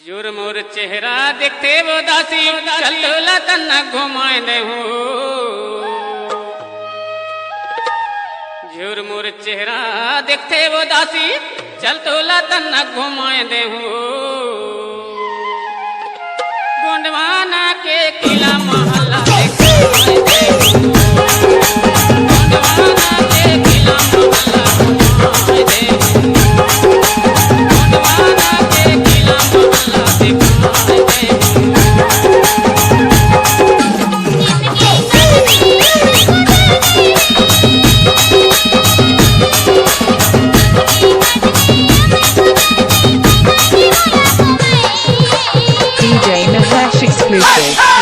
जोर मोर चेहरा देखते वो दासी चल तोला तना घुमाए दे हूँ। जोर मोर चेहरा देखते वो दासी चल तोला तना घुमाए दे हूँ। गोंडवाना के किला मोहल्ला दिखाए दे हूँ। गोंडवाना के किला मोहल्ला घुमाए दे हूँ। गोंडवाना के किला मोहल्ला दिखाए दे हूँ। DJ Mahesh exclusive.